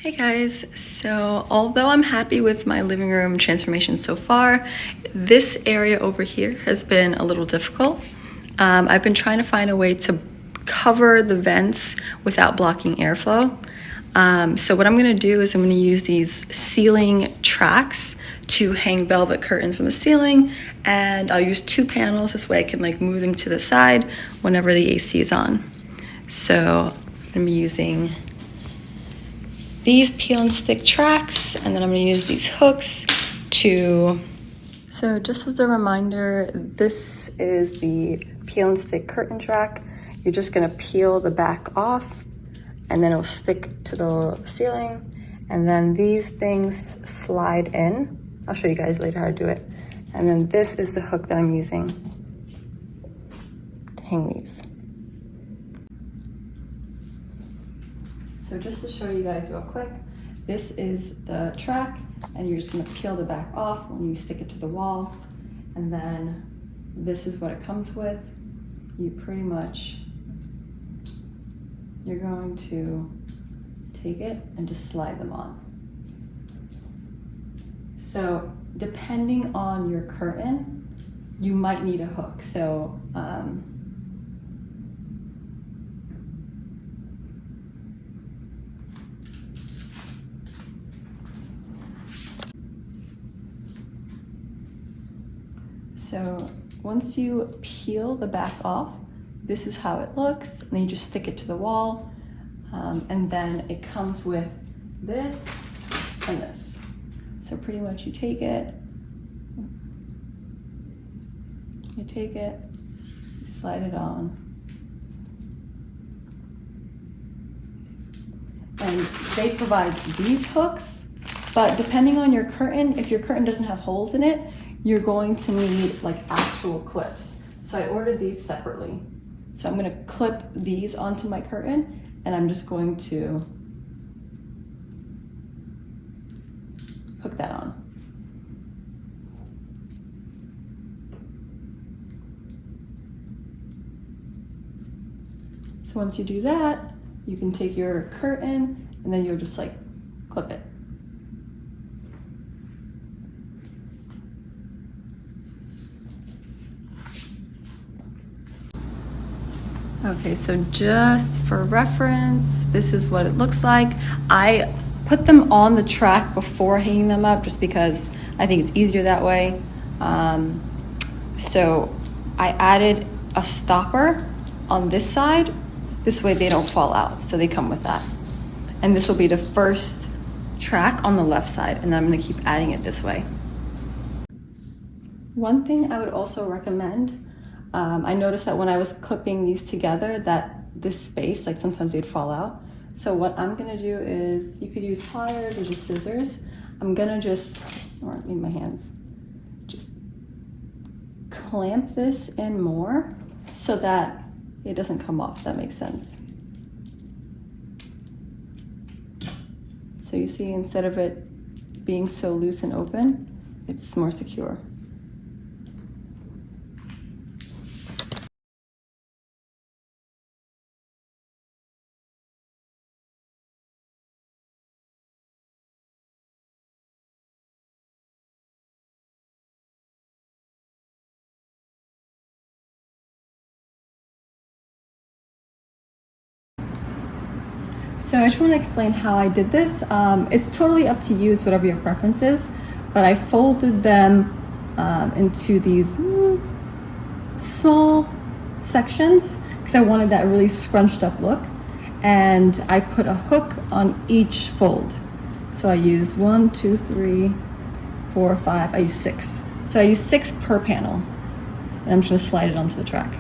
Hey guys, so although I'm happy with my living room transformation so far, this area over here has been a little difficult. I've been trying to find a way to cover the vents without blocking airflow. So what I'm gonna do is I'm gonna use these ceiling tracks to hang velvet curtains from the ceiling, and I'll use 2 panels, this way I can like move them to the side whenever the AC is on. So I'm gonna be using these peel and stick tracks, and then I'm gonna use these hooks to... So just as a reminder, this is the peel and stick curtain track. You're just gonna peel the back off, and then it'll stick to the ceiling, and then these things slide in. I'll show you guys later how to do it. And then this is the hook that I'm using to hang these. So just to show you guys real quick, this is the track, and you're just gonna peel the back off when you stick it to the wall. And then this is what it comes with. You pretty much, you're going to take it and just slide them on. So depending on your curtain, you might need a hook. So, So once you peel the back off, this is how it looks, and then you just stick it to the wall, and then it comes with this and this. So pretty much you take it, you slide it on, and they provide these hooks, but depending on your curtain, if your curtain doesn't have holes in it, you're going to need like actual clips. So I ordered these separately. So I'm gonna clip these onto my curtain, and I'm just going to hook that on. So once you do that, you can take your curtain and then you'll just like clip it. Okay, so just for reference, this is what it looks like. I put them on the track before hanging them up just because I think it's easier that way. So I added a stopper on this side. This way they don't fall out, so they come with that. And this will be the first track on the left side, and then I'm gonna keep adding it this way. One thing I would also recommend, I noticed that when I was clipping these together that this space, like sometimes they'd fall out. So what I'm gonna do is, you could use pliers or just scissors. I'm gonna just, or in my hands, just clamp this in more so that it doesn't come off, if that makes sense. So you see, instead of it being so loose and open, it's more secure. So I just want to explain how I did this. It's totally up to you, it's whatever your preference is, but I folded them into these small sections because I wanted that really scrunched up look, and I put a hook on each fold. So I use 1, 2, 3, 4, 5, I use 6. So I use 6 per panel, and I'm just going to slide it onto the track.